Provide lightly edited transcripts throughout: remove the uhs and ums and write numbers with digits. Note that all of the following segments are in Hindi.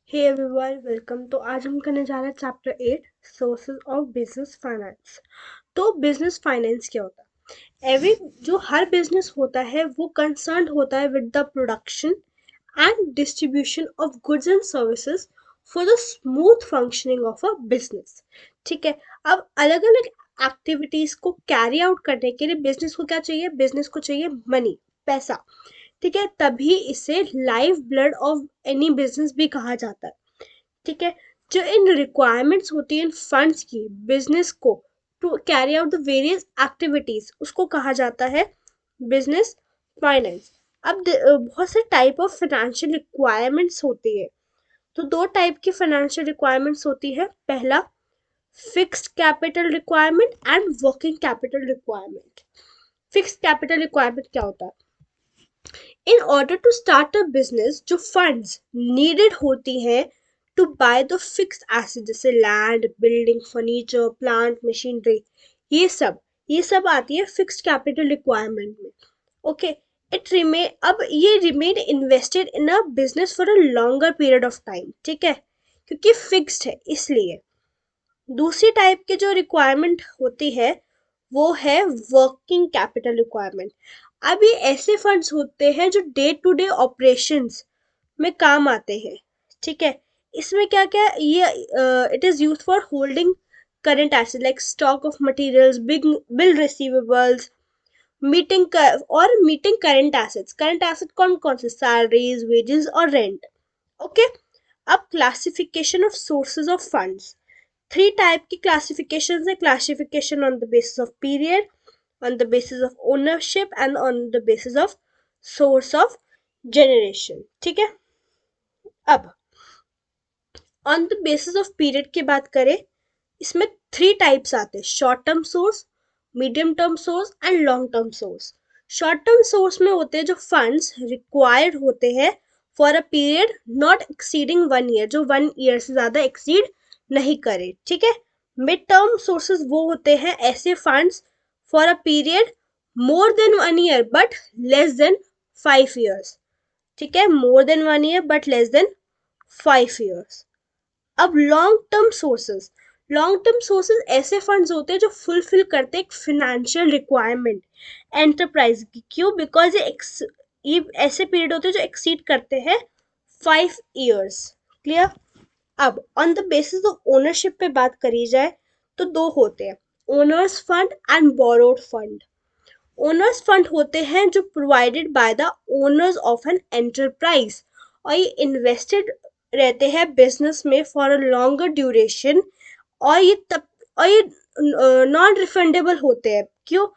Hey everyone welcome. तो आज हम करने जा रहे हैं chapter 8 sources of business finance. तो बिजनेस फाइनेंस क्या होता है? जो हर बिजनेस होता है वो कंसर्न होता है with the production and distribution of goods and services for the smooth functioning of a business. ठीक है। अब अलग अलग एक्टिविटीज को कैरी आउट करने के लिए बिजनेस को क्या चाहिए? बिजनेस को चाहिए मनी, पैसा। ठीक है, तभी इसे life blood of any business भी कहा जाता है। ठीक है। जो इन रिक्वायरमेंट्स होती है इन फंड्स की बिजनेस को to carry out the various activities, उसको कहा जाता है बिजनेस फाइनेंस। अब बहुत से टाइप ऑफ फाइनेंशियल रिक्वायरमेंट्स होती है। तो दो टाइप की फाइनेंशियल रिक्वायरमेंट्स होती है। पहला, fixed capital requirement and working capital requirement. Fixed capital requirement क्या होता है? In order to start a business जो फंड्स नीडेड होती हैं to buy the fixed asset, जैसे land, building, furniture, plant, machinery, ये सब आती है फिक्स्ड कैपिटल रिक्वायरमेंट में। ओके। इट रिमेन अब ये remain invested in a business for a longer period of time. ठीक है, क्योंकि फिक्स्ड है इसलिए। दूसरी टाइप की जो रिक्वायरमेंट होती है वो है वर्किंग कैपिटल रिक्वायरमेंट। अब ये ऐसे फंड्स होते हैं जो डे टू डे ऑपरेशंस में काम आते हैं। ठीक है। इसमें क्या क्या ये it is use for holding current asset like stock of materials, big bill receivables, meeting current assets. Current asset कौन कौन से? सैलरीज, वेजेस और रेंट। ओके। अब classification of sources of funds. Three type की क्लासिफिकेशन है। Classification on the basis of period, on the basis of ownership and on the basis of source of generation। ठीक है। अब on the basis of period की बात करें, इसमें थ्री टाइप्स आते हैं: short term source, medium term source and long term source. Short term source में होते हैं जो फंड्स रिक्वायर्ड होते हैं for a period not exceeding 1 year, जो 1 ईयर से ज्यादा एक्सीड नहीं करे। ठीक है। मिड टर्म सोर्सेज वो होते हैं ऐसे funds for a period more than 1 year but less than 5 years. ठीक है, more than 1 year but less than 5 years. अब लॉन्ग टर्म सोर्सेज ऐसे फंड्स होते हैं जो फुलफिल करते हैं एक फिनेंशियल रिक्वायरमेंट एंटरप्राइज की। क्यों? बिकॉज ये ऐसे पीरियड होते हैं जो एक्सीड करते हैं 5 ईयर्स। क्लियर? अब on the basis of ownership पे बात करी जाए तो दो होते हैं: owner's fund and borrowed fund. Owner's fund होते हैं जो provided by the owners of an enterprise, और ये इन्वेस्टेड रहते हैं बिजनेस में फॉर अ लॉन्गर ड्यूरेशन। और ये नॉन रिफंडेबल होते हैं। क्यों?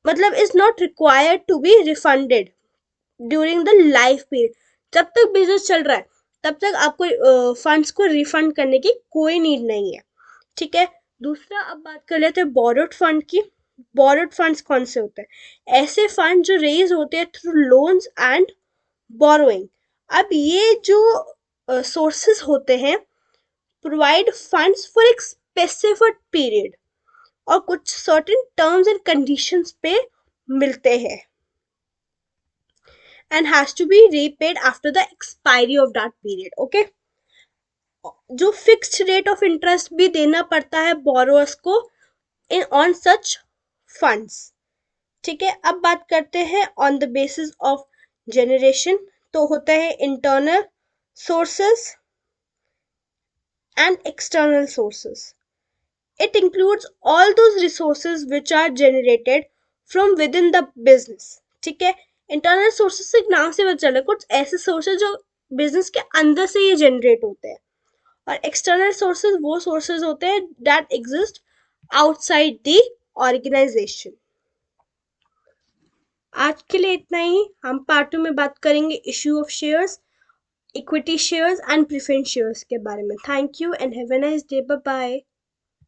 मतलब is not required to be refunded during the life period. जब तक बिजनेस चल रहा है तब तक आपको फंड्स को रिफंड करने की कोई नीड नहीं है। ठीक है। दूसरा, अब बात कर लेते हैं बोरोड फंड की। बोरोड फंड्स कौन से होते हैं? ऐसे फंड जो रेज होते हैं थ्रू लोन्स एंड बोरोइंग। अब ये जो सोर्सेस होते हैं प्रोवाइड फंड्स फॉर एक स्पेसिफिक पीरियड और कुछ सर्टेन टर्म्स एंड कंडीशंस पे मिलते हैं and has to be repaid after the expiry of that period। Okay. जो फिक्स्ड रेट ऑफ इंटरेस्ट भी देना पड़ता है बोरोअर्स को इन ऑन सच फंड्स। ठीक है। अब बात करते हैं on the basis of generation. तो होता है internal sources and external sources. It includes all those resources which are generated from within the business। ठीक है। इंटरनल सोर्सेस से नाम से पता चला कुछ ऐसे सोर्सेज जो बिजनेस के अंदर से ये जनरेट होते हैं, और एक्सटर्नल सोर्सेज वो सोर्सेज होते हैं that exist outside the organisation. आज के लिए इतना ही। हम पार्ट 2 में बात करेंगे issue of shares, equity shares and preference shares के बारे में। Thank you and have a nice day. Bye bye.